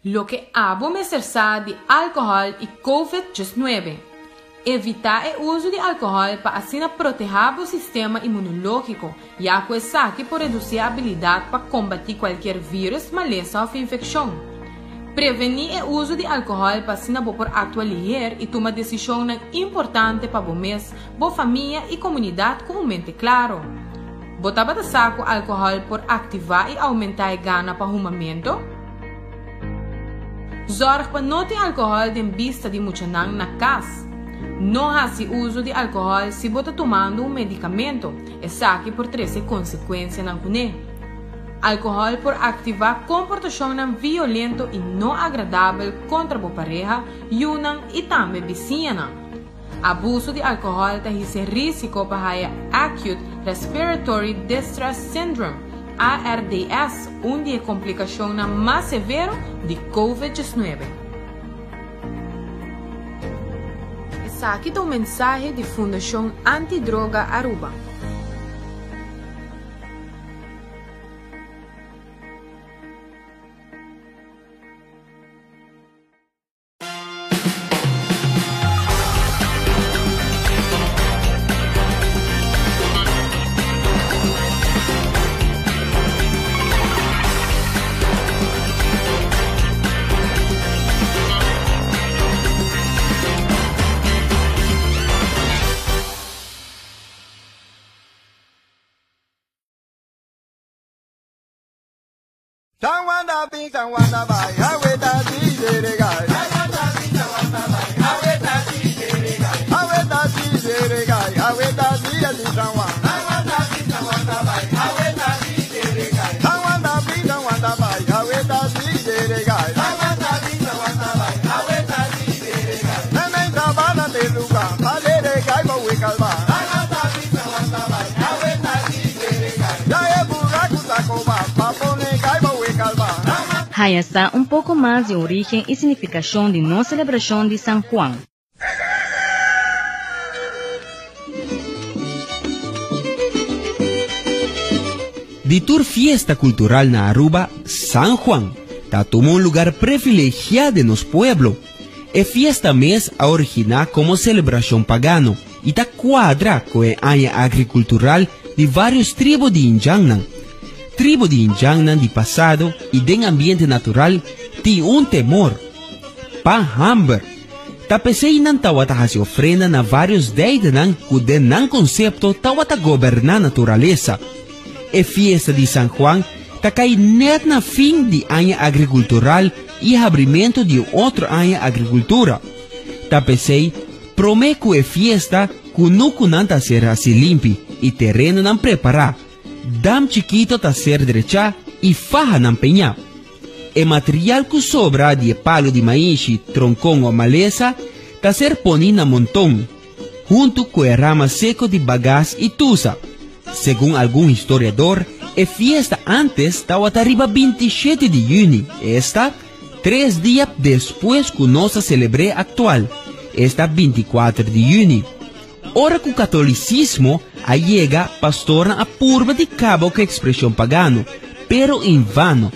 Lo que abo me cerca de álcool y COVID-19. Evitar o uso de álcool para assim proteger o sistema imunológico, já que essa que pode reduzir a habilidade para combater qualquer vírus, maleza ou infecção. Prevenir o uso de álcool para assim por atualizar e tomar decisões importantes para o mês, boa família e comunidade com mente claro. Botar para saco álcool por ativar e aumentar a gana para arrumamento. Zorg para não ter álcool em vista de muito na casa. Não faça uso de álcool se você está tomando medicamento, essa aqui por trazer consequências na cunê. Álcool por ativar comportação violento e não agradável contra a pareja, yunang e também vizinha. Abuso de álcool tem risco para Acute Respiratory Distress Syndrome, ARDS, onde é complicação mais severa de COVID-19. Essa aqui é um mensagem de Fundação Antidroga Aruba. Aí está um pouco mais de origem e significação de nossa celebração de San Juan. De tour fiesta cultural na Aruba, San Juan, ta tomó un lugar privilegiado en nos pueblo. E fiesta mes a originar como celebración pagano y ta cuadra con el año agricultural de varios tribus de Injangnan. Tribu de Injangnan de pasado y de ambiente natural ti un temor. Pa hamber. Tapesei nan tawata hasi ofrenda na varios deidanan kude nan concepto tawata gobernar naturaleza. E fiesta de San Juan ta cai net na fin de año agricultural y abrimento de otro año agricultura. Tapesei promeco e fiesta kunuku nan ta ser así limpi y terreno nan preparar. Dam chiquito ta ser derecha y faja nan peña. E material que sobra de palo de maíz, troncón o maleza ta ser ponina montón, junto con el rama seco de bagás y tusa. Según algún historiador, e fiesta antes estaba arriba 27 de junio. Esta, 3 días después que nossa celebre actual. Esta 24 de junio. Ora que o catolicismo llega pastora a purba de cabo que expresión pagano, pero en vano.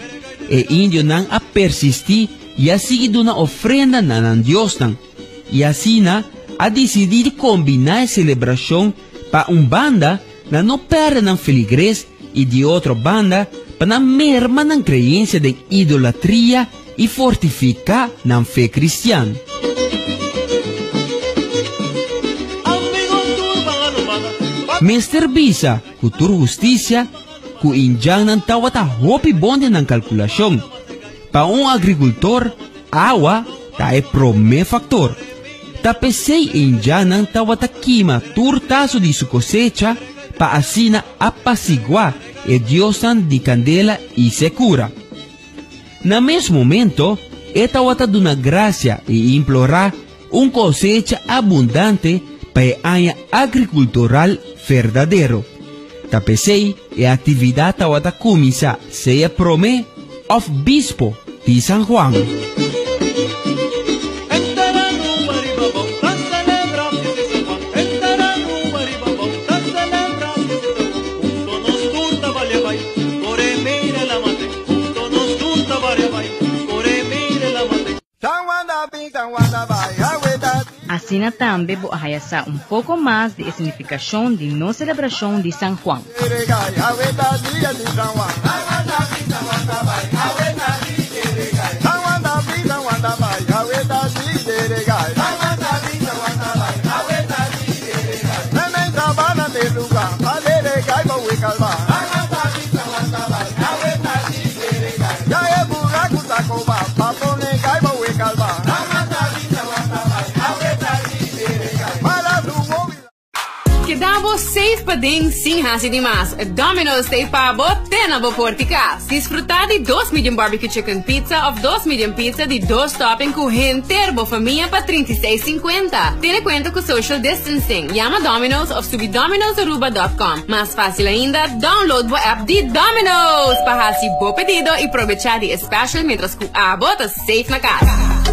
E indio nan a persistir y a seguir una ofrenda nan Dios nan. Y así na a decidir combinar celebración pa un banda na no perdan feligres y de otra banda para merma na creencia de idolatría y fortificar na fe cristiana. Mr. Bisa, cultura justicia, ku injangnan tawata hopi bonde nan calculación. Pa un agricultor, agua ta e prome factor. Ta pesei injangnan tawata kima turtazo de su cosecha pa asina apaciguar e diosan de candela y secura. Na mesmo momento, eta wata duna gracia e implorar un cosecha abundante para año agricultural verdadeiro. Tapesei e atividade tawata kumisa seja prome of bispo de San Juan. Sina también voy a hayasar un poco más de significación de no celebración de San Juan. Quedamos 6 pading sin hasi de más. Domino's te pabo tena bo porticas. Disfrutar de 2 medium barbecue chicken pizza of 2 medium pizza de 2 topping com terbo familia pa 36.50. Tiene cuenta com social distancing. Llama Domino's of subi dominosaruba.com. Mais fácil ainda, download o app de Domino's para hasi bo pedido e aprovechar de special mientras que a bota safe na casa.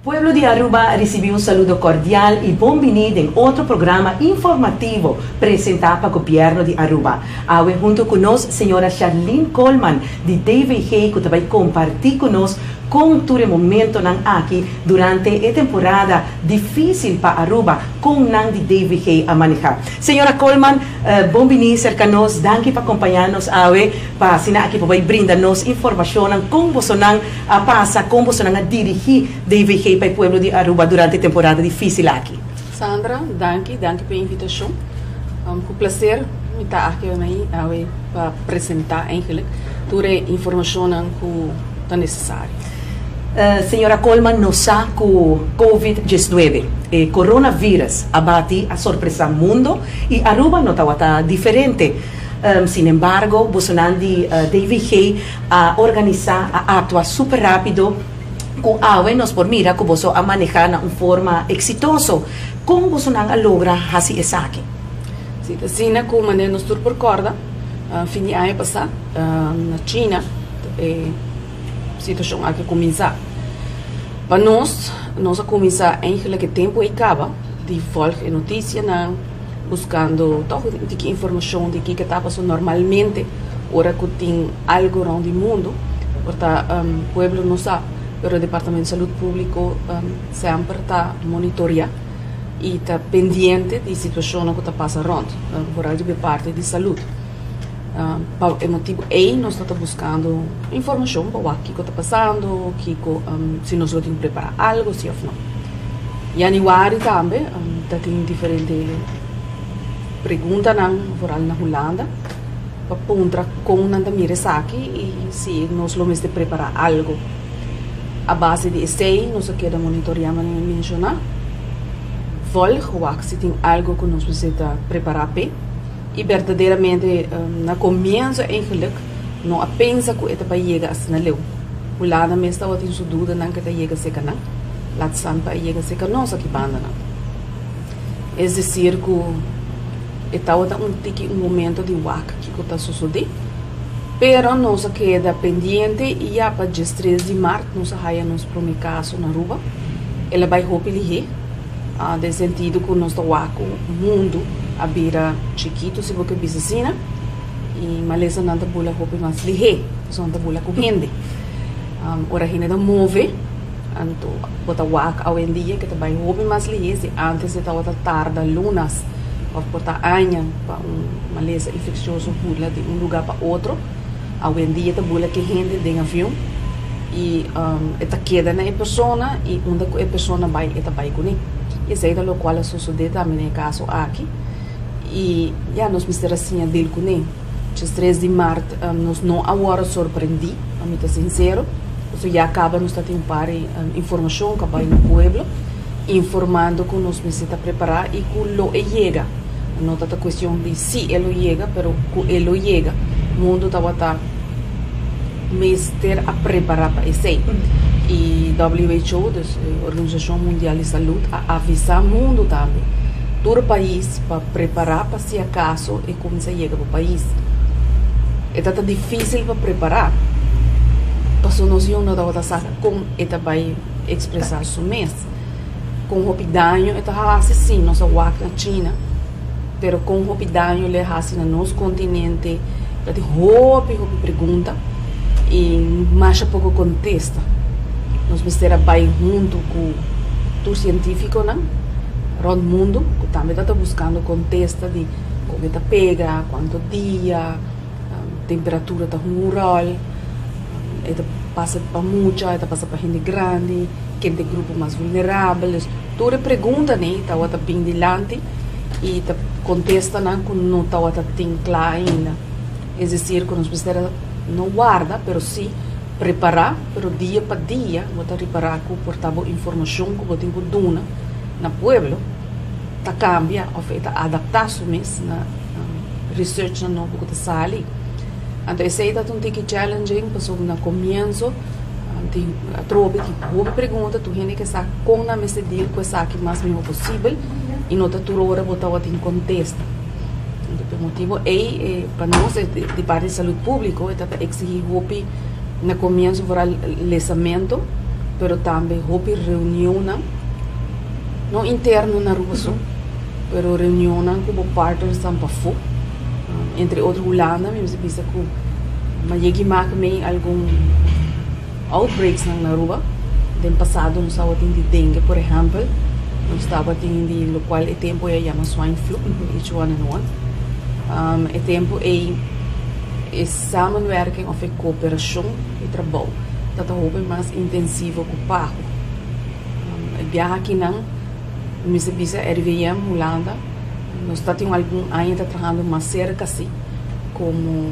Pueblo de Aruba recibió un saludo cordial y bienvenido en otro programa informativo presentado para el gobierno de Aruba. Hoy junto con nosotros, señora Charlene Coleman de DVG, que va a compartir con nosotros con todo el momento aquí durante la temporada difícil para Aruba con de DVG a manejar. Señora Coleman, bienvenida cerca de nosotros, gracias por acompañarnos hoy, para aquí para brindarnos información con vos a pasar, con vos a dirigir DVG para el pueblo de Aruba durante la temporada difícil aquí. Sandra, gracias por la invitación. Com prazer me estar aqui hoje para apresentar toda a informação que é necessária. Senhora Coleman, nós sabemos que o Covid-19, o coronavírus, abate a surpresa do mundo e Aruba não está diferente. Sin embargo, Bolsonaro DVG a organizar, a atuar super rápido, que hoje nos permite que você a manejar de uma forma exitosa. Como Bolsonaro logra fazer isso aqui? Sim, assim como nós todos recorda, fim de ano passado, na China, a situação aqui começar. Para nós começar eigenlijk que tempo acaba de volgar notícia, buscando toda informação de que está passando normalmente, ora que tem algo no mundo, portanto, o pueblo não sabe, mas o Departamento de Saúde Pública sempre está monitoreando e está pendente da situação que está passando, por a parte de saúde. Por esse motivo, nós estamos buscando informação para o que está passando, se nós temos que preparar algo, se ou não. E em januário também, tem diferentes perguntas na Holanda, para puntra com nanda miresaki e se nós vamos de preparar algo a base de essay nós queda monitoreando nem mencionar volg ou se tem algo que nós precisa preparar e verdadeiramente na começo eigenlijk não pensa que eta para chegar assim na leu o lado mesmo está tem sua dúvida não que está chega seca não lá san para chegar seca nós aqui banda não é dizer que estava um momento de waka que está sucedendo pero nós queda pendiente e já para dia 3 de março nós raia nos primeiro caso na rua ela vai hopili de sentido que nós waka o mundo a bira chiquito se você bisicina e maleza nada bula hopi mas lihe só nada bula corrende ora hina da move anto bota waka ao em dia que também hopi mas lihe se antes estava tarde lunas ou porta anha para maleza infeccioso bula de lugar para outro ao em dia tá bula que rende de avião e eta queda na persona e onde a persona vai eta vai com e sei da lo qual sucede também no caso aqui e já nós mistura assim a dele com ele dia 3 de março nós não agora surpreendi a mim tá sincero isso já acaba nós tá tem par informação que vai no pueblo informando que nós precisa preparar e que lo chega não tá a questão de se ele chega pero que ele chega o mundo tá mister a preparar para esse e WHO, a Organização Mundial de Saúde, a avisar o mundo também, todo o país, para preparar para se acaso e como se chega para o país. É tão difícil para preparar, porque nós não dá como ele vai expressar isso mesmo. Com o danho, ele está assim, nós wak na China, mas com o danho, ele assim no nosso continente, ele tem roupa pergunta e mais pouco contesta. Nós precisamos ir junto com o científico, não? Rondo mundo, que também está buscando contexto de como está pega, quanto dia, temperatura está rural, está passa para muita, está passa para gente grande, quem tem grupo mais vulnerável, toda pergunta, né? Está bem dilante e está contesta, não? Que não está tem claro ainda. É dizer, que nós precisamos não guarda, pero sim preparar, pero dia para dia, vou reparar que portava informação que vou ter que dar na pueblo, tá cambia, ou feita adaptar-se mesmo na research na novo que está sali. Então esse aí tá um tique challenging, passou na começo, tem a trobe que boa pergunta, tu gente que sabe como na mesa deal com essa que mais melhor possível e não tá toda hora botar o em contexto. Então motivo é para nós de parte de saúde pública, é exigir hopi na começo para lesamento, pero também hopi reunião não interno na rua só, pero reunião com partners também para entre outros Holanda, mesmo se pensa que mas cheguei mais também algum outbreaks na rua, no passado nós estava tendo dengue, por exemplo, nós estava tendo o qual é tempo é chama swine flu, H1N1, é tempo é samenwerking of cooperação e trabalho, dat hoop mais intensivo com o pago. Viajar aqui não, me se pensa RVM Holanda. Nós temos algum ainda trabalhando mais cerca assim, como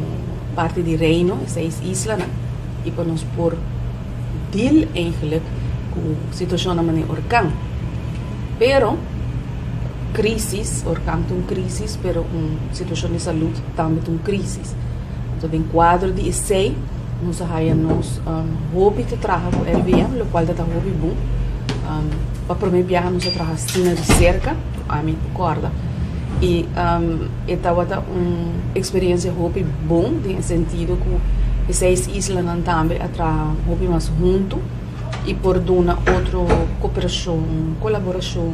parte de Reino, 6 islas, e para nós por deal eigenlijk com a situação na maneira orkan. Pero crisis, orkan tem crisis, pero situação de saúde também tem crisis. Então, em quadro de essay, nós temos hobby de trabalhar com RVM, o qual é um hobby bom. Para o primeiro viagem, nós trabalhamos de cerca, a mim concorda. E estava uma experiência hobby bom, no sentido que 6 islas também trabalham hobby mais junto e por dar outra cooperação, colaboração,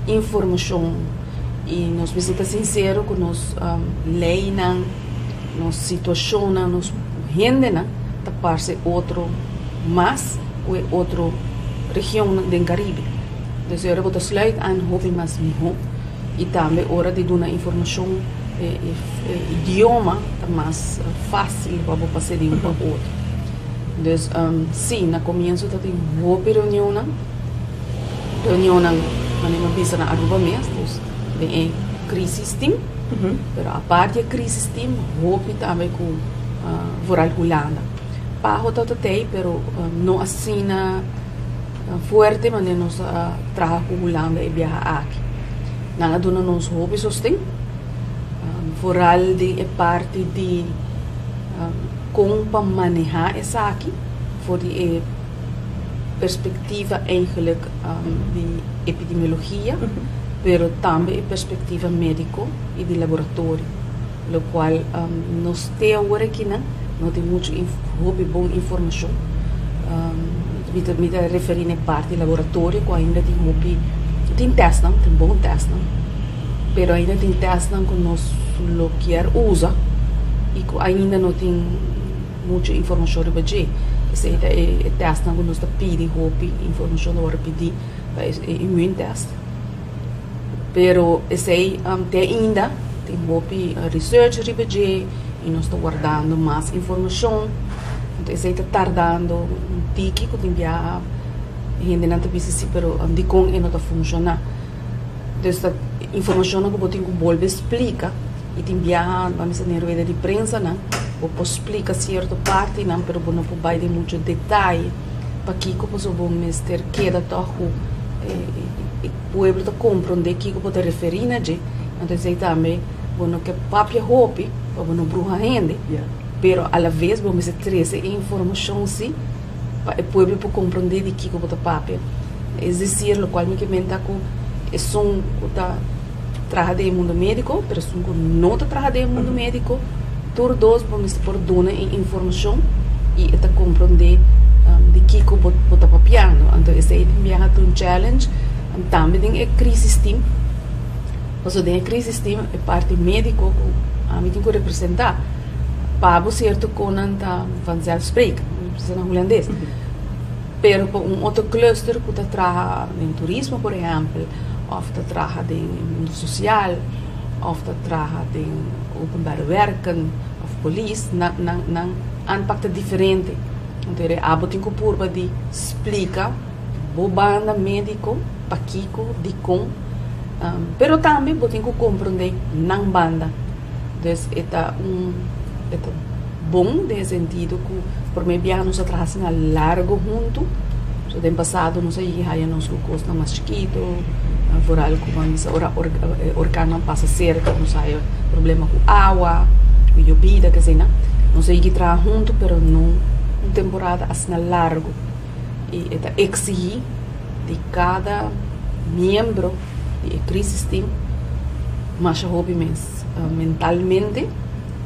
informação. E nós precisamos ser sinceros que nós leem, nós situação, nós rende, da parte outro mais ou outra região do Caribe. Então, eu vou sluit aan hobby mais melhor. E também hora de dar informação idioma mais fácil para passar de um para o outro. Então, sim, no começo tem uma reunião na maneira visa na Aruba mesmo, tem crise team, Pero a parte da crise tem hope também com voral Holanda. Pago todo tem, pero não assim forte, mas nós trabalhamos com Holanda e viajar aqui. Nada dona nos hope sostém. Voral de é parte de como manejar essa aqui, voor die perspectiva eigenlijk de epidemiologia, pero também perspectiva médico e de laboratório, lo qual nos tem agora aqui não tem muito boa informação. Me referir a parte de laboratório, que ainda tem teste, tem bom teste, pero ainda tem teste que nós lo quer usar e que ainda não tem muita informação sobre isso. Esse é teste que nós pedimos informação para pedir para o immunotest. Pero esse ainda tem boa research sobre isso e nós estamos guardando mais informação. Então esse está tardando um tiki que tem a gente não está pensando, pero de como não está funcionando. Então essa informação que eu tenho que voltar explicar e tem vamos dizer, rueda de prensa, não? Ou explica certa parte, não, pero não pode dar muito detalhe para que eu possa mestre queda todo o povo está compreender que eu posso referir a gente. Então aí também, bueno que papia hope, para não bruxa gente, pero a la vez vamos trazer informação sim para o povo poder compreender de que eu posso papia. É dizer, o qual me comenta que é som que trabalha no mundo médico, pero som que não trabalha no mundo médico. Todos dois vamos por dar informação e está compreender de que eu estou papiando. Então, esse é um challenge. Também tem a crise team. Mas tem a crise team é parte médica que a mim tem que representar. Para certo quando está vanzelfspreek, precisa na holandês. Pero outro cluster que está trabalha em turismo, por exemplo, ou está trabalha em mundo social, ou está trabalha em openbare werken of police, não impacta diferente. Então, a botin ko purba de explica bo banda médico para kiko de com, pero também botin ko compreender não banda. Então, é bom nesse sentido que por meio de nós atrás na largo junto. So tem passado nós aí há nos lucros na mais chiquito, foral como orcana passa cerca, nós há problema com água, com bebida, quer dizer, nós aí que trabalha junto, pero não uma temporada assim largo e é exigir de cada membro de crise team mais hobby mentalmente.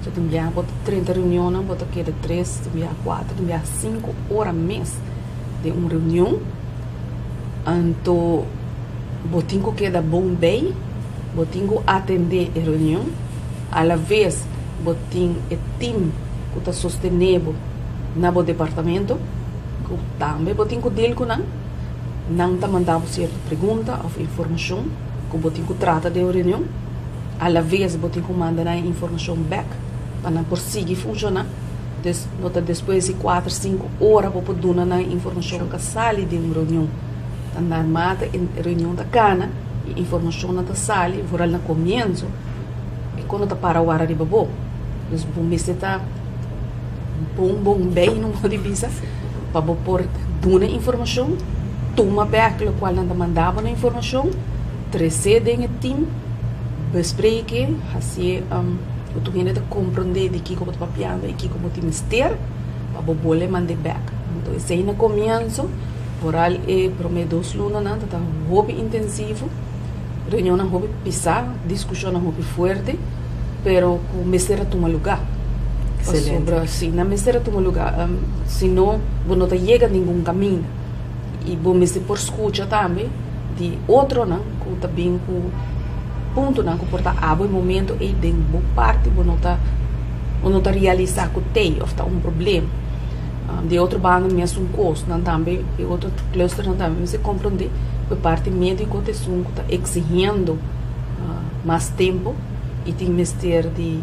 Se tu enviar 30 reuniões, bota queda 3, tu enviar 4, tu enviar 5 horas mês de uma reunião. Então, botinho queda bom bem, botinho atender a reunião, à la vez botinho é time que está sostenível no departamento, que também botinho dele com não está mandando certa pergunta ou informação, que botinho trata de reunião, à la vez botinho manda a informação back para não conseguir funcionar. Depois de 4, 5 horas para poder dar a informação que sai de uma reunião. Andar mata em reunião da cana, e informação na sai, fora no começo, e quando está para o ar de babô. Então, o mês está bom bem no modo de vista, para pôr dar informação, toma back, o qual não mandava a informação, trazer em time, bespreken, assim, tu ainda te compreender de que como tu papiando e que como tu mister, para poder mandar back. Então, esse aí no começo, oral é para mim 2 lunas, não, tá hobby intensivo, reunião não hobby pisar, discussão não hobby forte, pero com mister toma lugar. Excelente. Sim, na mister toma lugar, senão não chega a nenhum caminho. E bom mister por escuta também de outro, não, que tá bem com ponto não comporta abo momento e de boa parte não tá realizar que tem ou tá problema de outro bando mesmo custo não também e outro cluster não também se compreender por parte médico te que tá exigindo mais tempo e tem mister de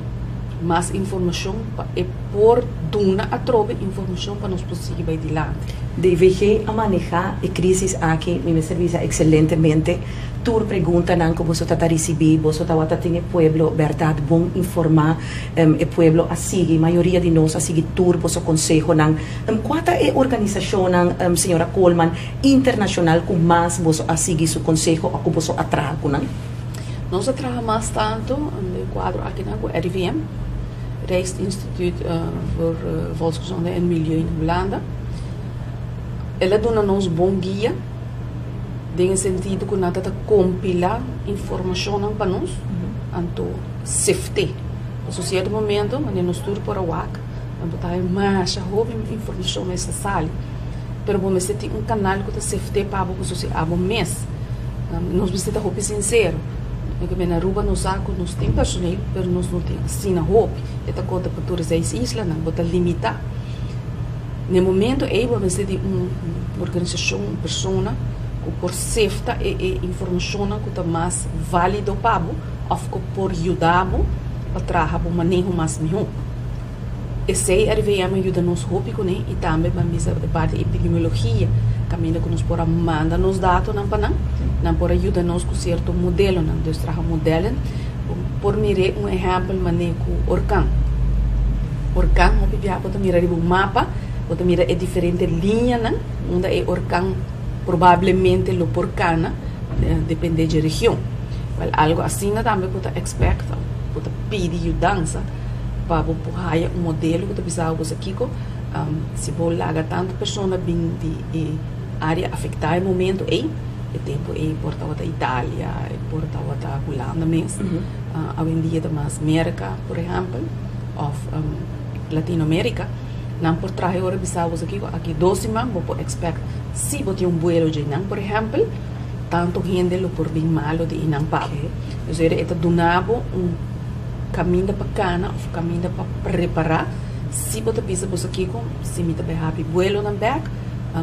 mais informação e por duna a trobe informação para nós conseguir vai adiante. DVG a manejar a crisis aquí, mi servicio excelentemente. Tu pregunta nan como vos está recibir, vos está tiene pueblo, verdad, bom informar el pueblo a seguir, mayoría de nós a seguir tur vos consejo nan. Quanta é organização nan, senhora Coleman, internacional com mais vos a seguir su consejo ou com vos atrago nan? Nós trabajamos tanto no quadro aqui na RIVM, Rijksinstituut voor Volksgezondheid en Milieu in Holanda. Ela dona-nos bom guia, em sentido que nós compila informação para nós, anto safety. A certo momento, quando nós estamos por a WAC, nós temos mais informação necessária. Mas vamos ter canal que safety para você abo mês. Nós precisamos ser sincero. Que na Aruba nós temos personal, mas nós não temos sina roupa. Esta conta para todas as islas, não pode limitar. No momento, aí vamos ter uma organização, uma pessoa que por safety e informação que está mais válido para ou que por ajudar a trabalhar o manejo mais melhor. Esse RVM ajuda-nos e também a parte de epidemiologia, caminho que nos pode mandar nos dados não pode ajudar-nos com certo modelo, não nós trabalhamos modelo. Por mirar exemplo, manejo Orkan. Orkan, pode mirar o mapa, pode mirar a diferente linha, onde é Orkan provavelmente lo Orkan, depende da região. Algo assim também pode expectar, pode pedir ajuda para poder modelo que precisamos aqui, se vou largar tanto pessoas bem de área afetada no momento aí, o tempo aí portava da Itália, portava da Holanda mesmo, hoje em dia da América, por exemplo, ou Latinoamérica, não por trás agora precisamos aqui 12 man, vou expect se você vuelo de não, por exemplo, tanto gente lo por bem malo de não pago, ou seja, é donado caminho para cana, ou caminho para preparar. Se você pensa você aqui com, se me também happy vuelo na back,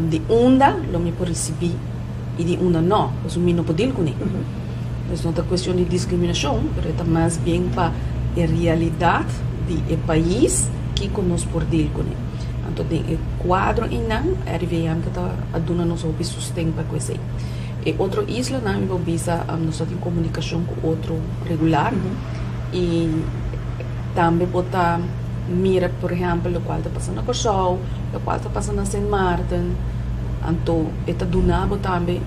de onda, lo me pode receber e de onda não, você me não pode ir com ele. Então não é questão de discriminação, mas é mais bem para a realidade do país que nós podemos ir com ele. Então tem o quadro e não, a RVM que está dando nos o sustento para isso. E outra isla não, eu visa nós temos comunicação com outro regular. E também botar mira, por exemplo, o qual está passando na Corsol, o qual está passando na Saint Martin, então está donando também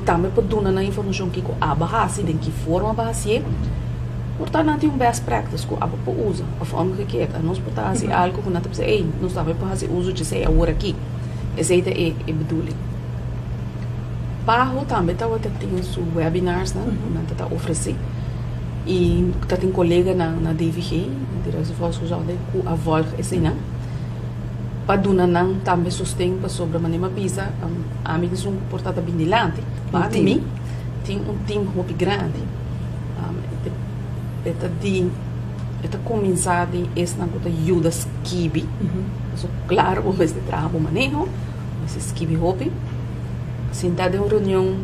também pode donar na informação que a base de que forma a base portanto não tem best practice que a pode usar a forma que quer nós podemos fazer algo que não precisa nós também podemos fazer uso de sei agora aqui esse é bedoeling. Barro também está tendo seus webinars, né? Está oferecendo. E está tem colega na DVG, na direção de Volksgezondheid, que a volta esse não. Para donar também sustento sobre a maneira pisa, amigos são portados bem dilante. Para mim, tem time muito grande. Está começado esse não que ajuda a skibi. Claro, o mês de trabalho manejo, esse skibi hobby. Sentada em uma reunião,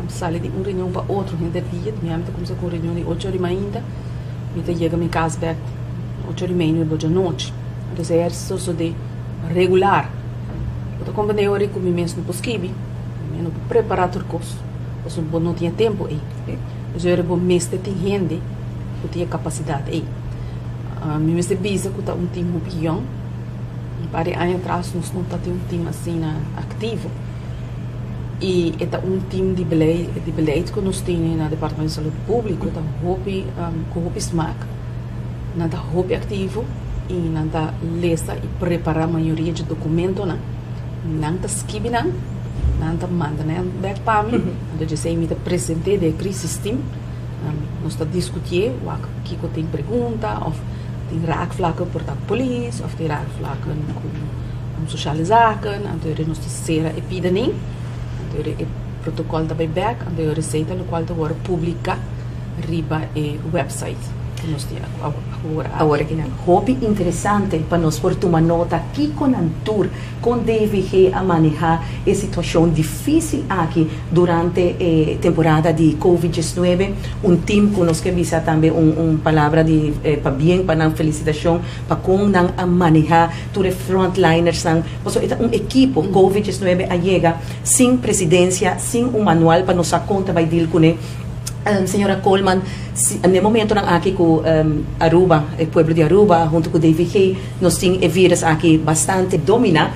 sair de uma reunião para outra, gente dia, eu comecei com uma reunião de 8h ainda, eu chego a minha casa back 8h30 da noite. Então é isso de regular. Eu combinei hora com mim mesmo no skibi, eu não preparar tudo coisa, eu não tinha tempo aí. Eu era bom mestre tem gente, eu tinha capacidade aí. Me mestre bisa que tá time muito young, para anos atrás nós não tá um time assim ativo. E é time de beleid que nós temos no Departamento de Saúde Pública, com o SMAC, não está ativo e não está lista e preparar a maioria de documentos, não está escrever, não está mandando back para mim, então eu sei que apresentei de crise system, nós está discutindo o que tem pergunta, ou tem raakvlakken por a polícia, ou tem raakvlakken com socializaken, então nós está a epidemia. O protocolo da back, a receita no qual agora publica riba e website. que nós temos agora. Agora que não. Hobby interessante para nós por tomar nota aqui com a tour, com DVG a manejar a situação difícil aqui durante a temporada de Covid-19. Time que nós queremos também palavra de para bem, para uma felicitação, para como a manejar todos os frontliners. Equipo Covid-19 a chega sem presidência, sem manual para nossa conta vai dir com senhora Coleman, no momento aqui com Aruba, o pueblo de Aruba, junto com o DVG, nós temos vírus aqui bastante dominante.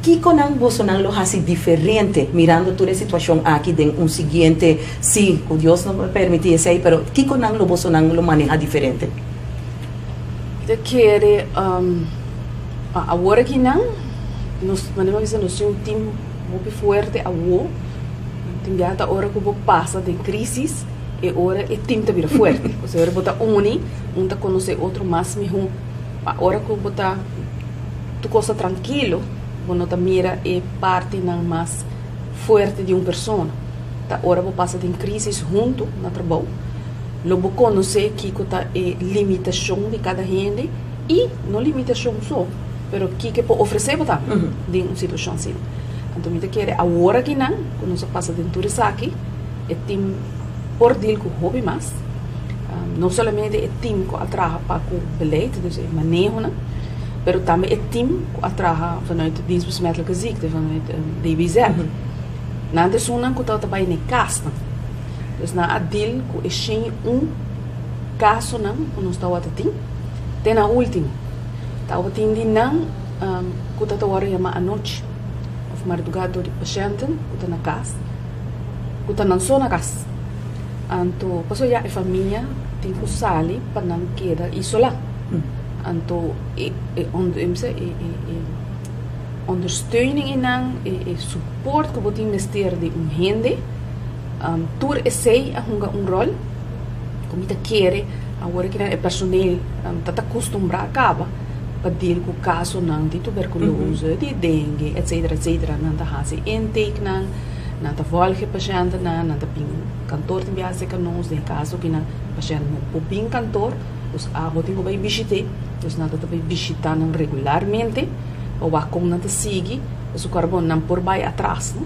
Que com o Bolsonaro lo hace diferente, mirando toda a situação aqui de seguinte, sim, o Deus não me permite isso aí, mas que com o Bolsonaro lo maneja diferente? Eu quero, agora que não, nós temos um time muito forte, tem a hora que passa de crise, e hora o time está vira forte. Ou seja, você une, está conhecer outro mais melhor. A hora que você tu costa tranquilo, você mira é parte mais forte de uma pessoa. A hora que passa de crise junto no trabalho, você conhece que está a limitação de cada gente e não limitação só, mas que pode oferecer também de uma situação assim. Então, eu quero agora que não, quando nós passa dentro disso aqui, é time por deal com o hobby mais, não somente é time que atraja para o beleid, dus é manejo, mas também é time que atraja vanuit de dienstbesmettelijke ziekte, vanuit DBZ. Na de zona que está também na casa, dus na a deal que é sem caso não, que nós está a ter, tem na última, está a ter de não, que está a hora chamar a noite. Madrugada de paciente, que está na casa, que está não só na casa. Então, passou já a família tem que sair para não quedar isolado. Então, ondersteuning e suporte que você investir de gente, tur é sei a rol, como você quer, agora que o personal está acostumado acaba. Para deal com o caso de tuberculose, de dengue, etc. Não está fazendo intake, não está volge paciente, não está bem cantor também a ser nós, em caso que o paciente não bem cantor, os avós têm que visitar, os não está bem visitando regularmente, ou a como não está sigue, os o carbono não por vai atrás,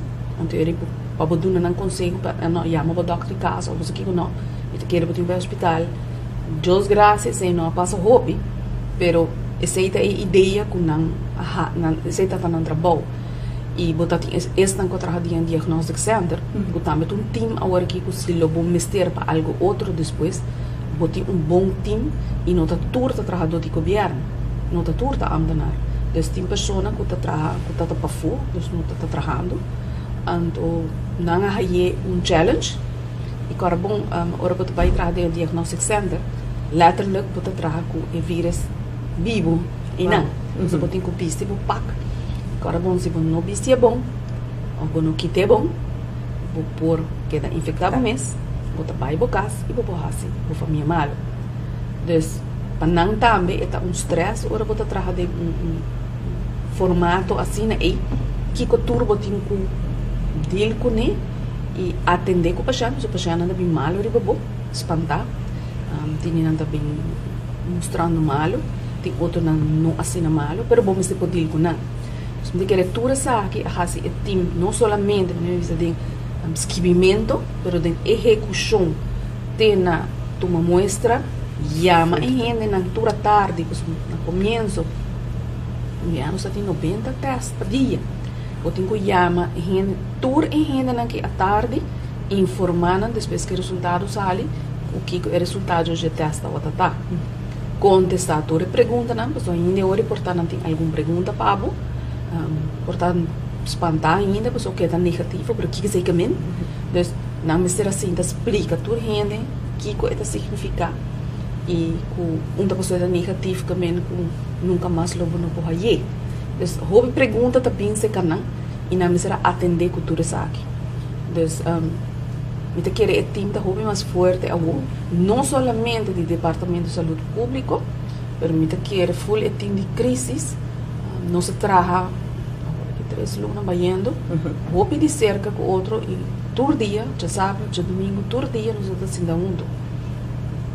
então ele para poder não consegue, não chama o doctor de casa, ou você que não, ele quer ir para o hospital, Deus graças, ele não passa hobby, pero essa é a ideia que não aceita para não trabalhar e botar esta encontrada de um diagnóstico center, que também um time agora que se lo bom mister para algo outro depois, botar bom time e não está turta trabalhador de governo, não está turta amdanar. Dus tem pessoa que está para fora, dus não está trabalhando, então não há challenge e agora bom, agora que vai trabalhar de diagnóstico center, letterlijk botar trabalhar com o vírus vivo e não, você pode ter que piste para o pack. Agora bom, se você não piste é bom, ou não quite é bom, vou pôr queda infectado mês, vou trabalhar para casa e vou pôr assim, vou família mal. Então, para não também é stress, agora vou trabalhar de formato assim aí, que o turbo tem que deal com ele e atender com o paciente, se o paciente anda bem mal, ele vai espantar, tem anda bem mostrando mal. Tem outro não assina mal, mas bom você pode ir com não. Se você quer tudo isso aqui, a time não somente de escrevimento, mas de execução, tem na uma mostra, chama em gente na toda tarde, no começo, nós temos 90 testes por dia. Eu tenho que chamar gente, toda gente na à tarde, informando depois que o resultado sai, o que é o resultado de teste ou tá. Contestador pergunta, não, mas ainda hoje, portanto, não tem alguma pergunta para você, portanto, espantar ainda, mas o que é negativo, mas o que é exatamente? Então, não me ser assim, explica tudo gente, o que é significa, e com uma pessoa negativa também, nunca mais logo não pode ir. Então, houve pergunta também, se canal, e não me será atender com tudo isso aqui. Então, me querer é time da hobby mais forte não somente do Departamento de Saúde Público, mas me querer full é time de crise, não se traga que 3 alunos banhando, hobby de cerca com outro e todo dia, já sábado, já domingo, todo dia nós estamos sendo juntos.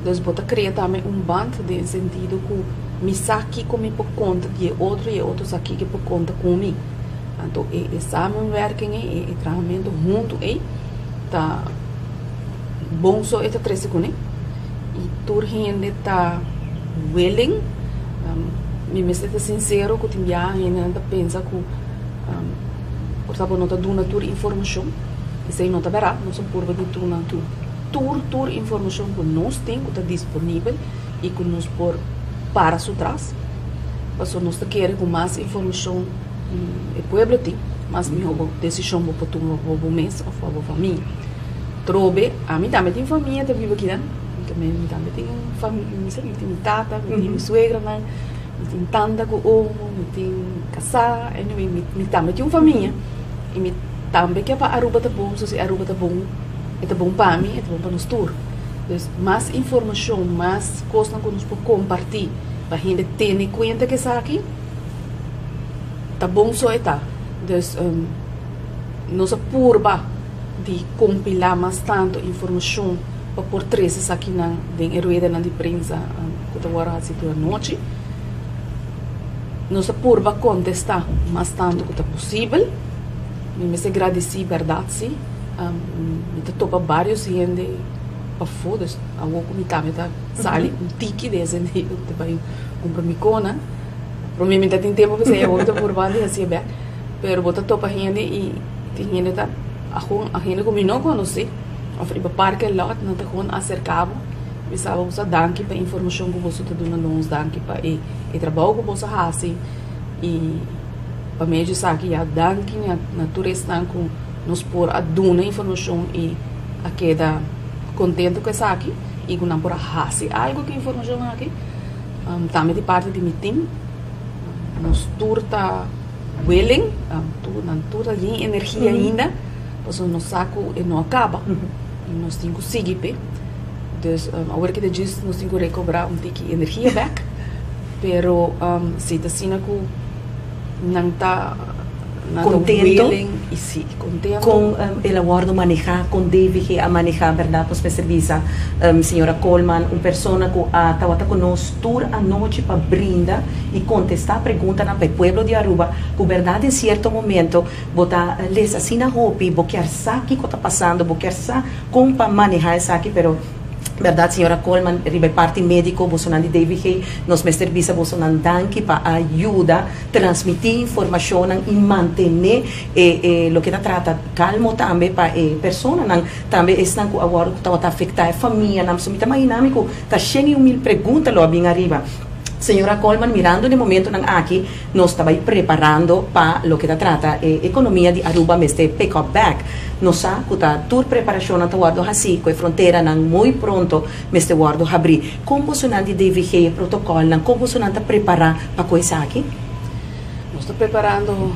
Dus bota cria também band de sentido que me saque como por conta de outro saque que por conta comigo. Então, é samenwerking, é trabalhamento junto, tá bom só esta 3 segundos. E toda gente tá willing, me sinto sincero que tem a gente pensa que por exemplo, não tá dando toda informação, isso aí não tá verá, não são por de toda informação que nós temos, que está disponível e que nos por para trás. Mas nós queremos mais informação o povo tem, mas minha decisão para tomar o mês ou para a família. Trobe, a mim também tem família, eu vivo aqui, também tem família, tem tata, tem suegra, tem tanta com o tem casar, e também tem família. E também que para Aruba tá bom, se Aruba tá bom para mim, é bom para nós todos. Então, mais informação, mais coisas que nós podemos compartilhar, para a gente ter em conta que está aqui, tá bom só está. Então, nossa curva de compilar mais tanto informação para pôr três aqui na rueda na imprensa que está agora a noite. Nossa curva contestar mais tanto que está possível. Me se agradeci verdade sim. Me topa vários gente para foda-se. Algo que me tá sali tique desse né, eu vai comprar micona. Provavelmente tem tempo para ser eu vou por banda assim bem. Pero bota topa gente e tem gente tá a gente que me não conhece. Afri para parque lá não tá com acercava. Me sabe usar danke para informação que você tá dando nos danke para e trabalho que você faz e para mim já sabe a danke na natureza com nos por a duna informação e a queda contento com essa aqui e com não por a fazer algo que informação aqui também de parte de meu time nos turta willing turta tem energia ainda pois nos saco e não acaba e nós temos que seguir dus agora que diz nós temos que recobrar tique energia back pero se está sendo que não está contento e sim, contento com el aguardo manejar, com deve a manejar, verdade, para o serviço, senhora Coleman, uma pessoa que estava conosco toda a noite para brindar e contestar perguntas para o povo de Aruba, que verdade em certo momento, botar les assim na roupa, boquear sabe o que está passando, boquear sabe como para manejar isso aqui, pero verdade, senhora Coleman, ribe parte médico, Bolsonaro David, nos serviço Bolsonaro danke para ajuda transmitir informação e manter o que trata calmo também para pessoas também estão agora que está afetar a família, não somos mais dinâmico, está cheio de mil perguntas lá bem arriba. Senhora Coleman, mirando no momento aqui, nós estamos preparando para o que trata a economia de Aruba, este pick-up back. Nós sabemos que está toda preparação para guardo assim, com a fronteira muito pronto, este guardo abrir. Como você deve ter protocolo, como você está preparando para coisa aqui? Nós estamos preparando,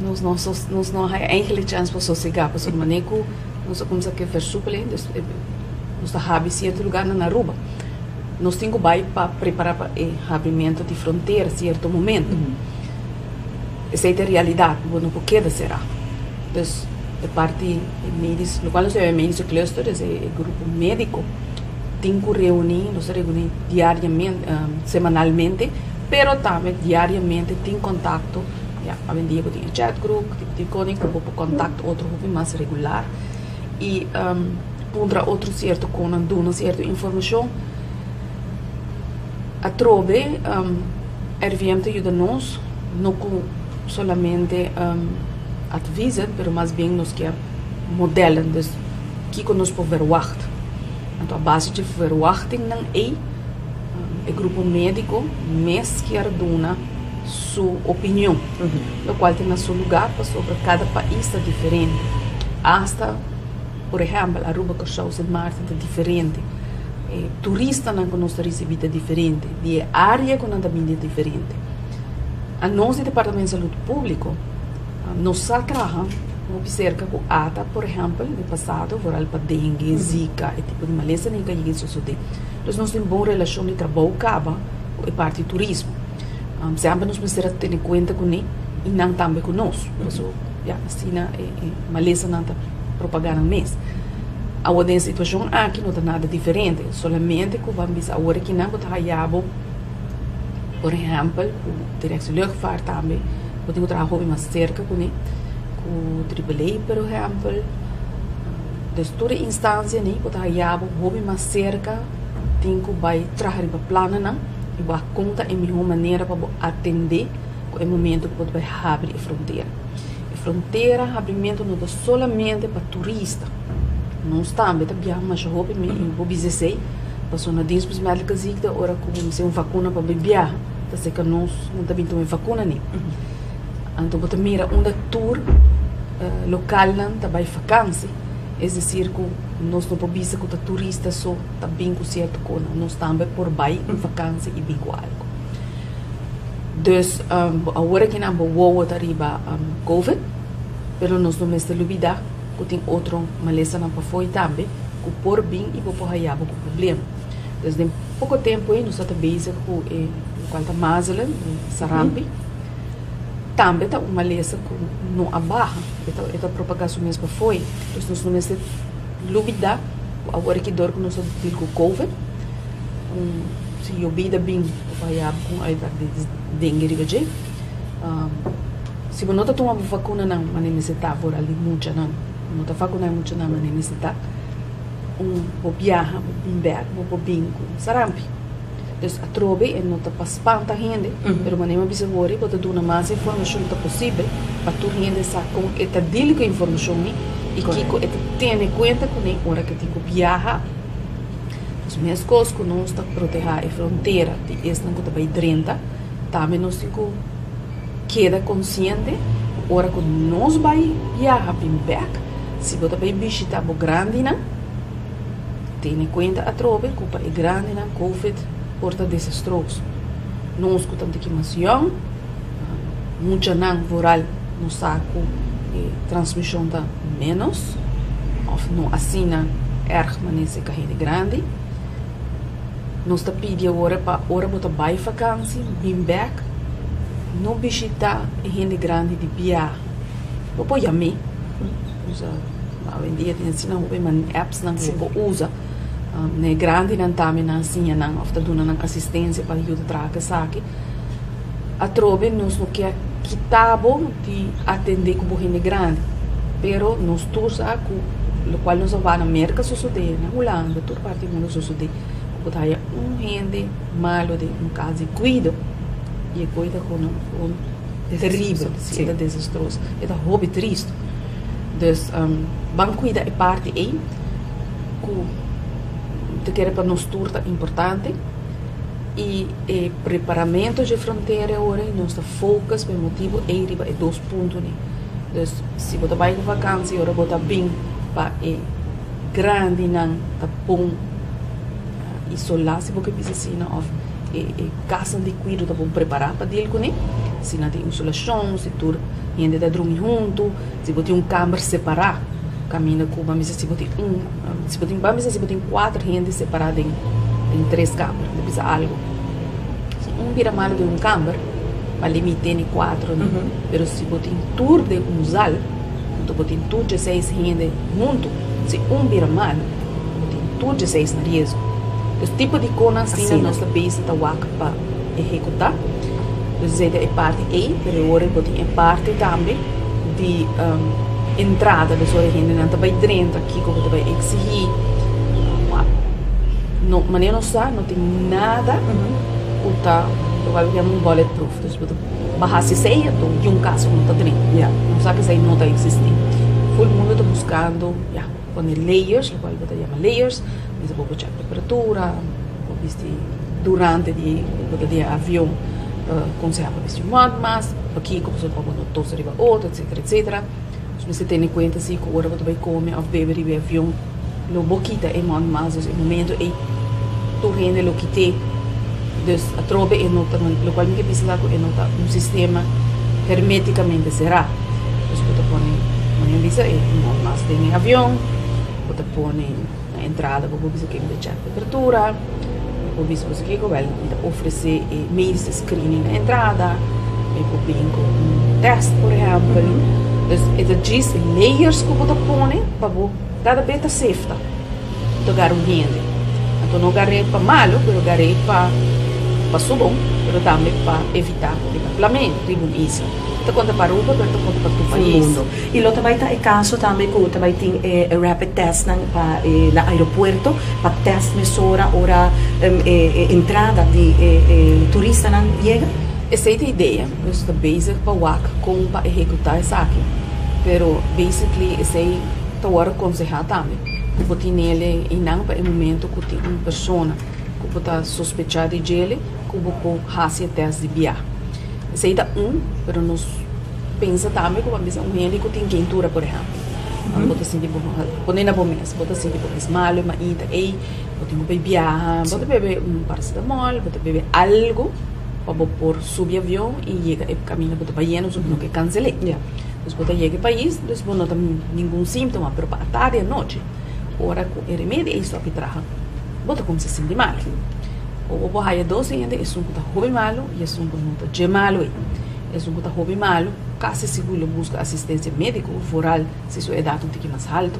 nós não temos eigentlich chance para sossegar, para o manejo, nós começamos a fazer suplemento, nós estamos em certo lugar na Aruba. Nós temos que para preparar para o abrimento de fronteira, certo momento. Essa é a realidade, não pode será. Então, de parte médica, no qual nós temos médicos clusters, o grupo médico, tem que reunir, nós reunimos diariamente, semanalmente, mas também diariamente tem contato. A dia que tem chat group, tem contato outro grupo mais regular e para outro certo com uma certa informação. A Trobe, RVM te ajuda nós, não somente advisa, mas mais bem nos que modelen, dus que nos podemos verwachten. Então a base de verwachting não é o grupo médico, mas que arduna sua opinião, o qual tem na seu lugar sobre cada país é diferente. Hasta, por exemplo, Aruba, Cachau, Sint Maarten é diferente. Turista não conosco recebida diferente, de área que não também é diferente. A nós do Departamento de Saúde Público, nós trabalhamos cerca com ATA, por exemplo, no passado, por para dengue, zika, e tipo de maleza nem que isso sucede. Então nós temos boa relação de trabalho caba com a parte do turismo. Sempre nós precisamos ter em conta com ele e não também conosco. Então, assim, maleza não está propagando mesmo. Agora, em situação aqui não está nada diferente, solamente que vamos ver agora que não está raiado, por exemplo, o direção de luchtvaart também, eu tenho trabalho mais cerca com ele, com o AAA, por exemplo, de toda instância, né, está raiado, hobby mais cerca, tenho que vai trabalhar para plano, não, e vai contar a melhor maneira para atender o momento que pode abrir a fronteira. A fronteira, abrimento não é somente para turista. Não está, mas também mas eu vou dizer, passou na disposição médica zigda, ora como se uma vacuna para viajar, tá sei que nós não também tomamos vacuna nem. Então bota mira onda tour local não também vacância, é dizer que nós não podemos que o turista só também com certo coisa, nós também por vai vacância e bem com algo. Dus agora que não vou arriba COVID, pero nós não estamos olvidar que tem outro maleza não foi também, que por bem e por raiar com problema. Desde pouco tempo aí nós estamos bem com o qual está mazela, sarampi, também está uma maleza que não abarra, esta propagação mesmo foi. Então nós não estamos olvidar agora que dor que nós estamos com COVID, se eu bem bem raiar com a idade de dengue ribeje, se você não está tomando vacuna não, mas necessita por ali muito não. Não está fazendo muito na maneira necessária vou viajar, vou vir, vou vir com sarampi. Então, a trobe é não está para espantar a gente, mas maneira de saber, pode dar uma mais informação que possível para tu gente saber como é a deal com a informação e que é ter em conta que na hora que tem que viajar, as minhas coisas que nós está proteger a fronteira, de esse não está bem 30, também nós temos que queda consciente, hora que nós vai viajar bem back. Se você vai visitar o grande, tenha em conta a trobe, que é grande, COVID, porta desastroso. Nós que estamos aqui mais young, muito não rural, no saco, transmissão está menos, ou não assina erg, mas nesse carreira grande. Nós está pedindo agora para hora botar vai vacância, bem back, não visitar a gente grande de viajar. Vou pôr a mim. Hoje em dia tem assim apps não se usa né grande não também assim não ofta dona assistência para ajuda traga saque a trobe nós não quer kitabo de atender com gente grande pero nós todos saco o qual nós vamos na América sucede na Holanda toda parte do mundo sucede botar gente malo de caso de cuido e cuida com terrível é desastroso é da hobby triste. Dus van cuidar é parte aí que quer para nós tudo é importante e preparamento de fronteira agora nós está focus pelo motivo é 2 pontos né. Dus se você vai com vacância agora você bem para grande não tá bom isolar se você precisa assim of casa de cuido tá bom preparar para dele com ele se não tem insolação se tudo gente da dormir junto, se você tem câmara separada, caminha com uma mesa, se você tem 4 gente separadas em 3 câmaras, depende algo. Se vira mal de câmara, para limitar em 4, né? Mas se você tem tour de sal, então você tem tour de 6 gente junto, se vira mal, você tem tour de 6 na risco. Esse tipo de coisa assim, nós também está para executar. Dus é parte aí, mas agora é parte também de entrada da sua gente, não vai dentro aqui como você vai exigir. Não, mas não sabe, não tem nada, o tá, vai ter bulletproof, dus você barra se sei, então de caso não está dentro, não sabe que isso aí não está existindo. Todo mundo está buscando, põe layers, que vai botar layers, você pode checar a temperatura, durante o avião. Consegue vestir mas aqui como você pode tosse arriba outro etc se você tem em conta se que agora você vai comer ou beber em avião lo boquita é mas o momento é tu rende lo que te dus a trobe é nota lo qual me precisa é nota sistema hermeticamente cerrado dus você põe uma visa é mas tem avião você põe na entrada você quer checar a temperatura o bispo que vai oferecer medical screening na entrada, com teste, por exemplo. Então, é de layers que você põe para cada vez está safe, então gar um rende. Então não garei para malo, mas garei para subom, mas também para evitar o decaplamento, isso. Então conta para Aruba, mas conta para todo país. E lo também tá caso também que também tem rapid test para na aeroporto, para test mesura ora entrada de turista não chega. Essa é a ideia, eu estou basic para WAC como para executar isso aqui. Pero basically essa é a hora aconselhar também. Porque nele e não para o momento que tem uma pessoa que está sospechada de ele, que pode fazer teste de viagem. Essa é pero nós pensa também que vamos um ele que tem quentura, por exemplo. Bota assim tipo, põe na bomesa, bota assim tipo, malo, mas ainda aí, bota um bebê viagem, bota beber paracetamol, bota beber algo para por subir avião e chega e caminha bota para lleno, não que cancelei. Então bota chega ao país, depois não tem nenhum síntoma, pero para tarde e noite. Ora com o remédio é isso a pitraha. Bota como se sente mal. O borraia doce ainda é um que está ruim malo e é um que não está malo. É um que está ruim malo, quase seguro busca assistência médica ou foral se sua idade não tem mais alto.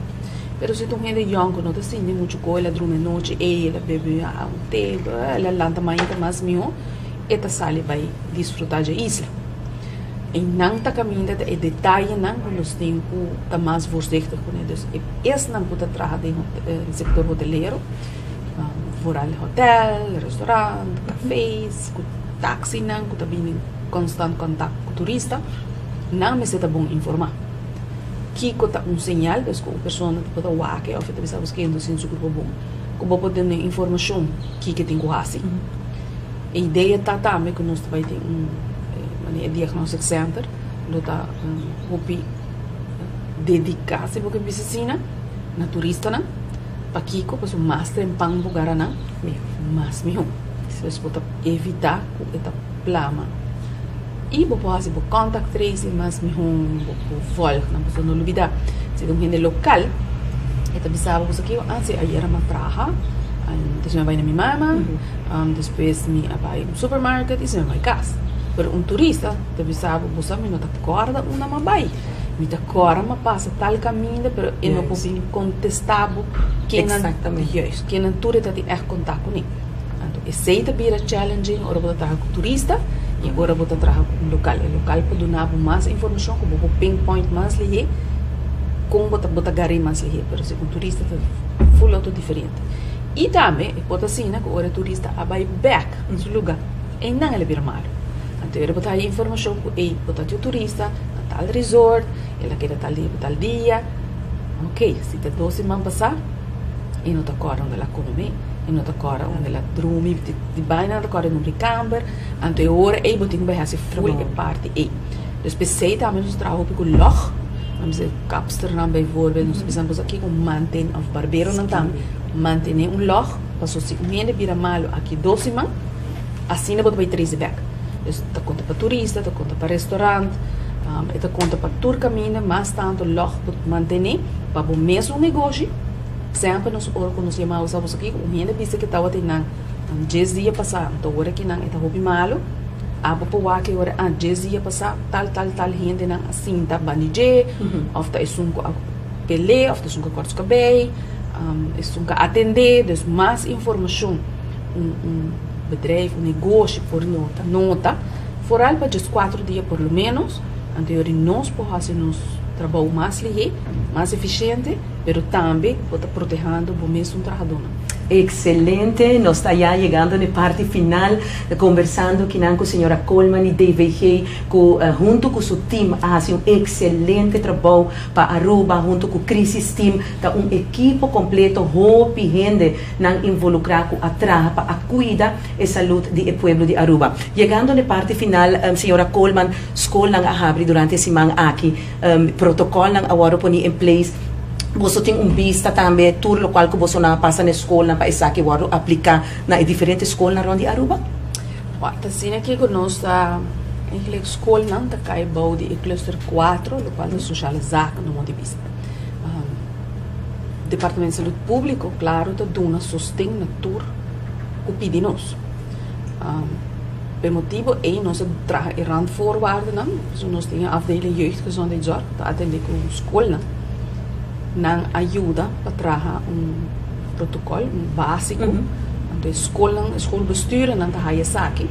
Pero se tu gente young não está sentindo muito coisa, dorme noite, ela bebe um té, ela lanta mais mais mio, esta sale vai desfrutar de isla. E não está caminhando é detalhe não quando os tempos está mais voorzichtig com eles. Esse não pode trabalhar no setor hoteleiro, foral hotel, restaurante, cafés, táxi não que está bem constante contato com o turista, não me está bom informar. Que está sinal que a pessoa pode waque ou até pensar que não sente super bom, como pode ter informação que tem que fazer. A ideia está também que nós vai ter diagnostic center, do tá dedicar-se porque medicina na turista na para Kiko para o master em pang lugar na mas mesmo se pode evitar que esta plama e vou fazer o contact tracing mas mesmo vou voltar não posso não olvidar se um gente local esta bisava você que antes aí era uma traha depois me vai na minha mama depois me vai no supermarket e se me vai casa. Pero um turista, deve saber, você não está corda uma mabai, me está corda uma passa tal caminho, pero ele não pode contestar quem exatamente, quem não turista tem contato com ele. Então, esse é bem challenging, ora você trabalha com turista e agora você trabalha com local. O local pode dar mais informação, como você pinpoint mais ali, como você garir mais ali, pero se com turista é full auto diferente. E também pode assim, que ora turista vai back em seu lugar, e não ele vir mal. Então, eu botar informação que botar o turista a tal resort, ela quer tal dia. Ok, se tem 2 semanas passar, e não está correndo onde ela come, e não está correndo onde ela dorme, de baina, não está correndo no recamber. Então, eu ora, eu botar vai fazer full parte e. Depois, sei também os trabalhos com o loch, vamos dizer, capster não vai voorbeeld, nós precisamos aqui com mantém of barbero não tam, manter um loch, para se o menino vira malo aqui 2 semanas, assim não vai 3 back. Está conta para turista, está conta para restaurante, está conta para tour caminho, mas tanto logo para manter para o mesmo negócio. Sempre nós quando chamamos aqui, o menino disse que estava tendo 10 dias passar, então agora que não está hobby malo, a população que agora 10 dias passar, tal gente não assim está banije, ou está sunco a pele, ou está sunco a cortar cabelo, sunco a atender, dus mais informação. Bedrijf, um negócio por nota, foral para 4 dias por lo menos, anterior nós podemos nos trabalho mais ligeiro, mais eficiente, mas também pode protegendo o mesmo trabalhador. Excelente, nos está ya llegando a la parte final, conversando con la señora Coleman y DVG, junto con su team, hace un excelente trabajo para Aruba, junto con Crisis Team, está un equipo completo, hopi gente, nan involucrado atrás para cuidar la salud del pueblo de Aruba. Llegando a la parte final, señora Coleman, school nang ahabri durante semana aquí, protocolo nang awaro poni in place. Você tem vista também tudo o qual que você não passa na escola para isso que você aplicar na diferentes escolas na onde Aruba? Tá sim aqui que nós a escola não tá cai bom de cluster 4, o qual é socializado no ponto de vista. Departamento de Saúde Público, claro, tá dando sustento na tour o pedi nós. Por motivo é nós traga rand voorwaarden não, nós temos afdeling jeugdgezondheidszorg, tá atender com escola não. não ajuda para trazer protocolo, básico. Então, escola não está aí aqui.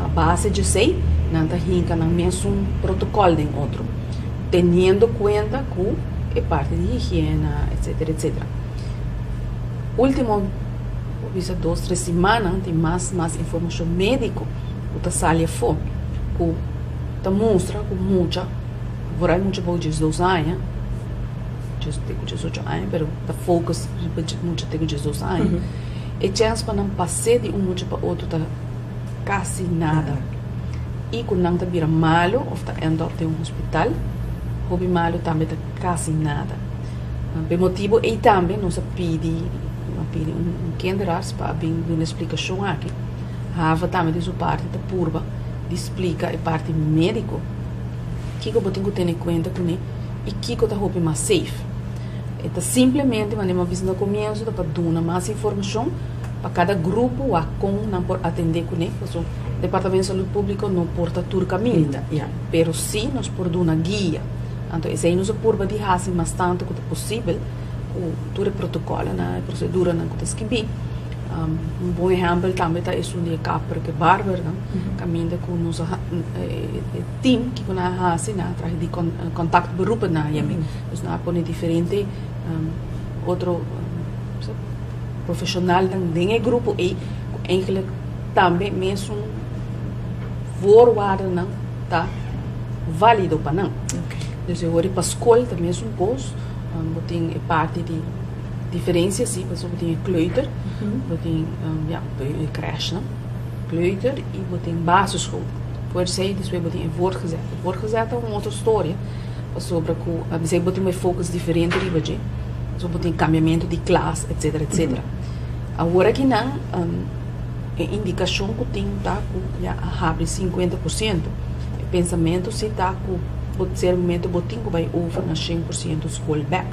A base de sei, não está hinca no mesmo protocolo de outro. Tendo conta com a parte de higiene, etc, etc. Último, visa 2-3 semanas, tem mais informação médica que está saindo fora, que está mostra que muita, agora muito bom de 12 anos, tenho 18 anos, mas está focus muito tenho 12 anos. E chance para não passar de muito para outro está quase nada. E quando não está vira malo, ou está indo até hospital, hobby malo também está quase nada. Por motivo, e também nós pedimos kinderarts para vir uma explicação aqui. Hava também de sua parte da purba, de explica a parte médica, que eu tenho que ter em conta com ele e que eu estou mais safe. Então, simplesmente, quando eu visito no começo, para dar mais informação para cada grupo, a como não pode atender com ele. O Departamento de Saúde Pública não porta todo o caminho, mas sim, nós podemos dar uma guia. Então, isso aí nos purba de fazer mais tanto quanto possível, todo o protocolo, a procedura que está escrito. Bom exemplo também é isso de capa que Bárbara caminha com o nosso time que nós fazemos atrás de contato beroep na Yami. Nós põe diferente outro profissional dentro do grupo e eigenlijk também mesmo voorwaarden não tá válido para não. Dus eu para a escola também é coisa, tem parte de diferença sim, mas tem kleuter, tem creche, kleuter e tem basisschool. Por ser dus we tem voortgezet. Voortgezet é uma outra história, sobre que você tem um foco diferente ali, você tem cambiamento de classe, etc, etc. Agora que não, a indicação que tem tá com já abre 50%. O pensamento se tá com pode ser momento botinho que vai over na 100% school back.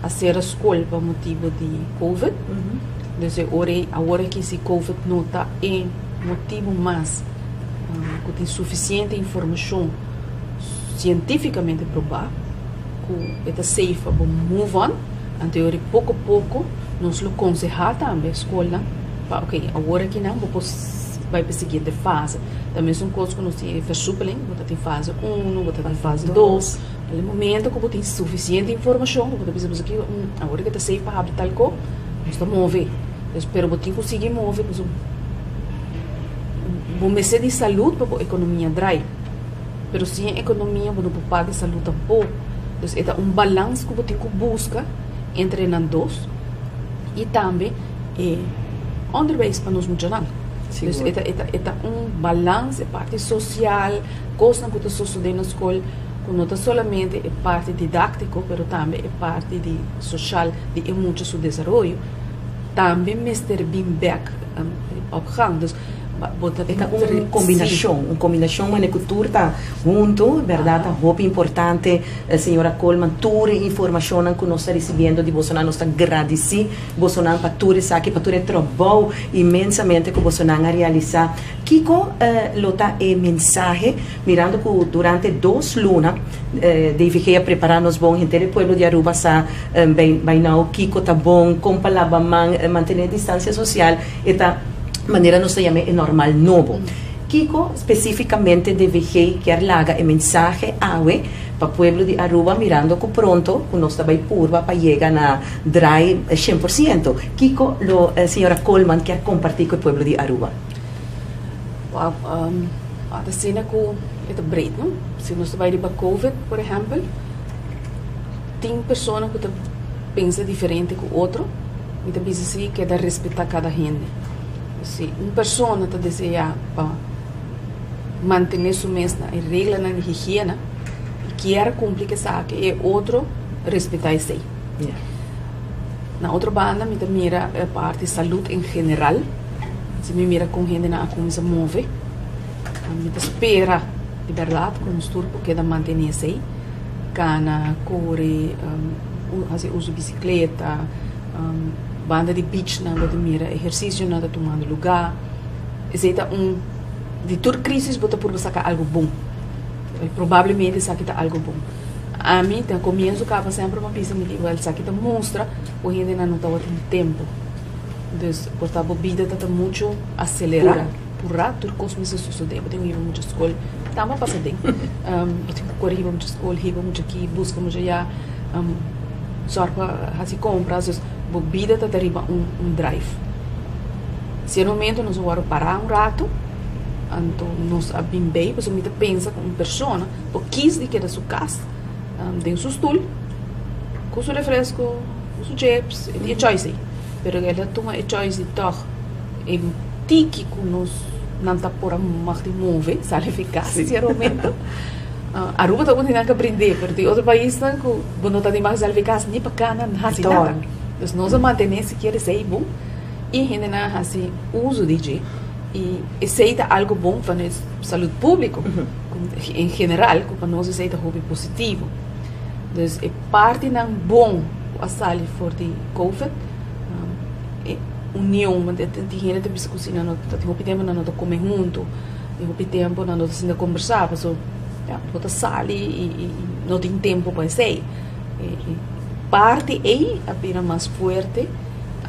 A ser a escola por motivo de COVID. Então, agora que se COVID não está em motivo mais que tem suficiente informação cientificamente provada que é safe para move on. Então, pouco a pouco nós lo aconselhamos também a escola para ok, agora que não vai para a seguinte fase. Também são coisas que nós temos versupelen, você tem fase 1, você tem fase 2. No momento que você tem suficiente informação, você precisa aqui, agora que está safe para abrir tal coisa, nós estamos mover. Espero que você consiga mover, mas o mês de saúde para a economia drive. Mas sem a economia, você não pode pagar saúde tampoco. Então, é balanço que você tem que buscar entre os dois e também onderwijs para nós funcionar. Então, é balanço, é parte social, coisa que está sucedendo na escola, que não é somente a parte didática, mas também a parte de social, de muito seu desenvolvimento. Também Mr. Bimbeck opgang. Dus uma combinação, uma cultura está junto, verdade? Muito importante, senhora Coleman, toda a informação que nós estamos recebendo de Bolsonaro, nós estamos agradecidos, Bolsonaro, para tudo isso aqui, para todo o trabalho imensamente que Bolsonaro realizar. Kiko, lota é mensagem, mirando que durante 2 lunas, devia preparar-nos bom, gente do pueblo de Aruba, bem não, Kiko está bom, com palavra manter a distância social, está maneira não se chama é normal novo. Kiko especificamente deve quer larga a mensagem awe para o pueblo de Aruba mirando que pronto que nós também purva para chegar na dry 100%. Kiko, a senhora Coleman quer compartilhar com o pueblo de Aruba. Wow, a cena que é breed, não? Se nós vai para COVID, por exemplo, tem pessoas que pensam diferente que o outro, e também se que é de respeitar cada gente. Se uma pessoa está desejando para manter sua mesma regra na higiene e quer cumprir essa sak, e outro respeitar isso. Na outra banda, me mira a parte de saúde em geral. Se me mira com gente na como se move, me espera de verdade com os turcos que da manter isso aí, cana, corre, uso bicicleta. Banda de beach na de mira exercício na tomando lugar. Exeta de toda crise bota por sacar algo bom. Provavelmente sacar algo bom. a mim, tem começo acaba sempre uma pista medieval, isso aqui demonstra o gente não está tendo tempo. Então, porque a bebida está muito acelerada. Por rato, tudo isso sucede. Eu tenho que ir muito à escola, está uma passadinha. Eu tenho que correr muito à escola, ir muito aqui, buscar muito já, só para fazer compras. A bebida está arriba drive. Se no momento nós vamos parar rato, então nós abrimos bem, porque nós pensa como pessoa, porque quis de que da sua casa, tem o seu stool, com o seu refresco, com o seu chips, e a choice. Pero ela toma a choice toch, e tiki que nós não está por a mais de mover, sabe ficar, se momento. Aruba está continuando a aprender, porque outro país não, que não está de mais eficaz nem para cá, não há nada. Então nós mantemos se quer ser bom, e ainda não há uso de e aceita algo bom para a saúde pública, em geral, para nós aceita algo positivo. Então, é parte não bom a saúde for de COVID, união, mas tem gente que precisa cozinhar, tem tempo não está comer junto, tem tempo não está conversar, so bota sali e não tem tempo para sair. Parte é apenas mais forte,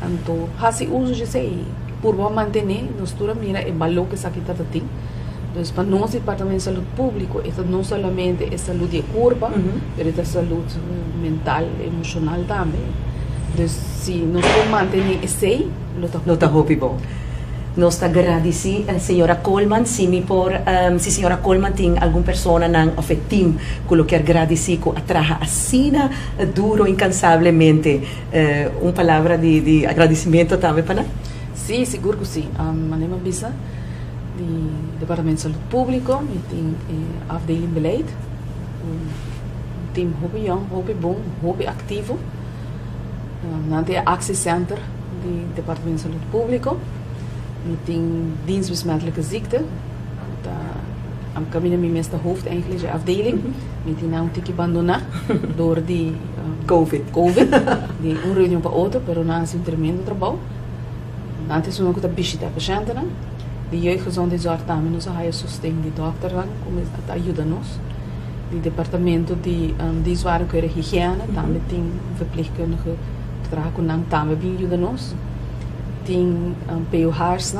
então faz uso de sair. Por manter, nós mira o valor que essa aqui está tendo. Então, para nós, departamento de saúde público, isso não somente é saúde de corpo, mas é saúde mental, emocional também. Então, se nós manter isso aí, não está bom. Nós agradecemos a senhora Coleman, se a senhora Coleman tem alguma pessoa não afetim, que quer agradecer que atraja assina duro, incansavelmente, uma palavra de agradecimento também para nós? Sim, seguro que sim. Meu nome é Bisa, do Departamento de Saúde Público, e tem afdeling beleid, tem hobby jong, hobby bom, hobby ativo, tem a Access Center do Departamento de Saúde Público, e tem dienst besmettelijke ziekte, am caminho me meeste hoofdeigenlijke afdeling, met die naam tiki abandonado door die COVID, die reunião para outra, pero na assim tremendo trabalho. Antes nós tínhamos visita paciente, de jeugdgezondheidszorg também nos há sustento de dokter como ajuda-nos, de departamento de zwaarlijke higiëne também tem verpleegkundige que trabalha com nós também ajuda-nos, tem POHs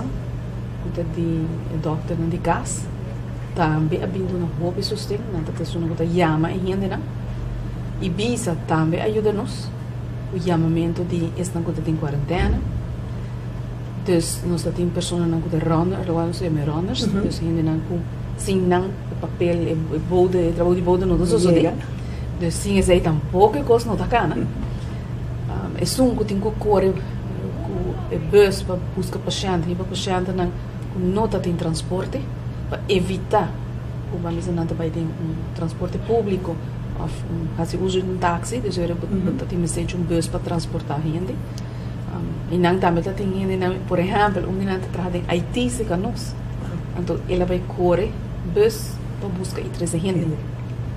de dokter de casa também ajuda no hobby sustento, nós temos que chama e ainda e Bisa também ajuda-nos o chamamento de esta coisa em quarentena. Dus nós temos pessoas que têm runners, nós temos runners, dus gente não sem não papel e bode, trabalho de bode não dos outros dias, dus sem esse aí tampouco coisa não tá cá, é só que tem que correr, que é bus para buscar paciente, e para paciente não tem transporte para evitar, como a mesa não vai ter transporte público, ou fazer uso de táxi, dus eu tenho bus para transportar gente. E não também tem gente, por exemplo, gente trabalha em Haiti, se conosco. Então, ela vai correr bus para buscar e trazer gente.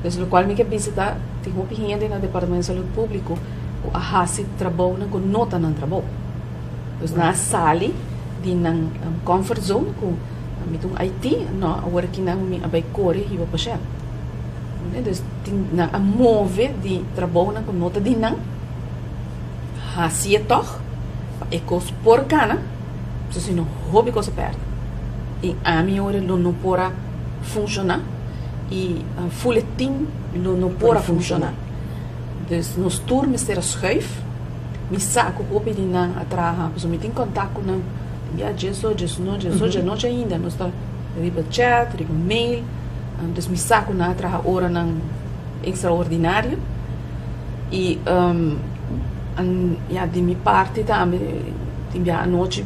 Então, o qual me quer visitar, tem muita gente no Departamento de Saúde Público, que a raça trabalha com nota no trabalho. Então, na sala, de na comfort zone, com a Haiti, agora que não vai correr e vai passar. Então, tem a mover de trabalho com nota de não, raça é toch. É coisa por cá, se não hobby coisa perto. E a minha hora não pode funcionar e a folhetim não pode funcionar. Então, nós turmas ter a schuif, me saco hobby de não atrair, porque me tem contato com não, já não ainda, nós está riba chat, riba mail, então me saco não atrair hora não extraordinário e de minha parte também tinha a noite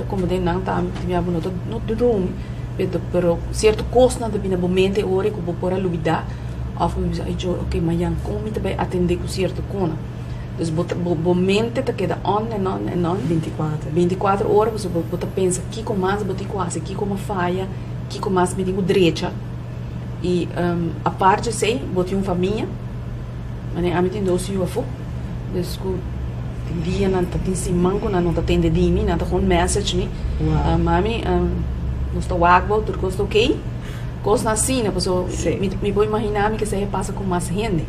como de não também tinha no dormir pero certo coisa de bina momento é hora que vou por a luvidar of me diz ok amanhã como também atender com certo cona então momento tá queda on and on 24 horas você bota pensa que com mais botar quase que como falha que com mais me digo direita e a parte sei botei uma família mas a mim tem dois UFO dus dia não tá tem simanco não tá tem de mim não tá com message me mami nós tá água tudo coisa ok coisa assim, né? Sim. Me vou imaginar que isso aí passa com mais gente.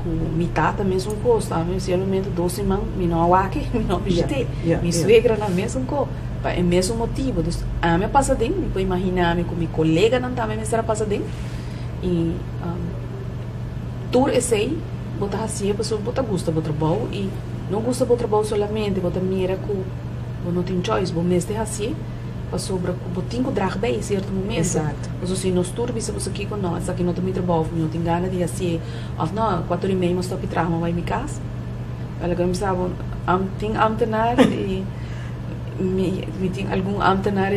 Com minha tata mesmo coisa, tá? Mesmo elemento doce, man, me não aqui, me não visitei. Minha suegra na mesma coisa. É o mesmo motivo. A minha passa dentro, me vou imaginar com minha colega não também me será passa dentro. E tur esse aí, botar assim, a pessoa bota gosta do trabalho e não gosta do trabalho solamente, bota mira com não tem choice, bom mês de assim. Passou para o botinho drag bem em certo momento. Exato. Mas assim, nós turbi se você aqui com nós, aqui não tem muito trabalho, não tem gana de assim, não, 4h30 mas estou para mas vai me casa. Ela me sabe, tem ambtenaar e me tem algum ambtenaar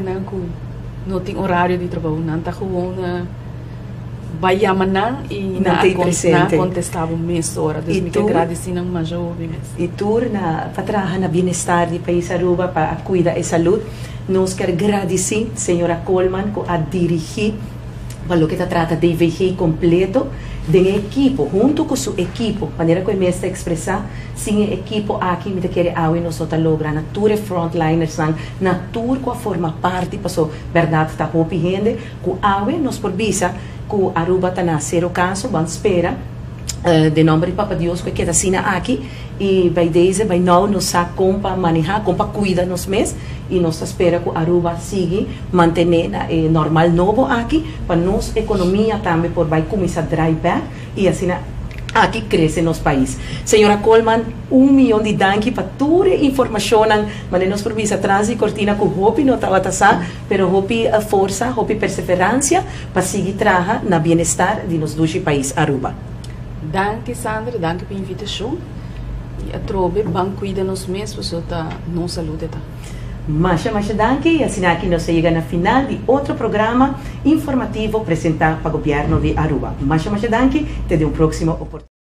não tem horário de trabalho, não está gewoon vai chamar e não contestava mês hora, então me agradecer não mais jovem. E tur na patraha na bem-estar do país Aruba para cuidar da saúde. Nós queremos agradecer a senhora Coleman por dirigir para o que trata de VG completo de equipo, junto com sua equipo, maneira que eu me está expressar, sem equipo aqui me quer aui nós outra logra, na tour frontliners na tour que forma parte, passou verdade está hopi gente, com aui nós por visa, com Aruba está na zero caso, vamos espera. De nome de Papa Deus que queda assim aqui e vai desde vai não nos sabe como manejar como cuida nos mês e nós espera que Aruba siga manter normal novo aqui para nos economia também por vai começar a drive back e assim aqui cresce nos país. Senhora Coleman, 1 milhão de danke para toda a informação, mas nós por visa atrás e cortina com hopi não estava tassar, pero hopi força, hopi perseverança para seguir trabalhar na bem-estar de nos dois países Aruba. Danke Sandra, danke pela invitação. E a trobe, bem cuida nos mesmos, para tá não saúde tá. Mas danke e assim aqui nós chegamos na final de outro programa informativo apresentado para o governo de Aruba. Mas danke, te dê próxima oportunidade.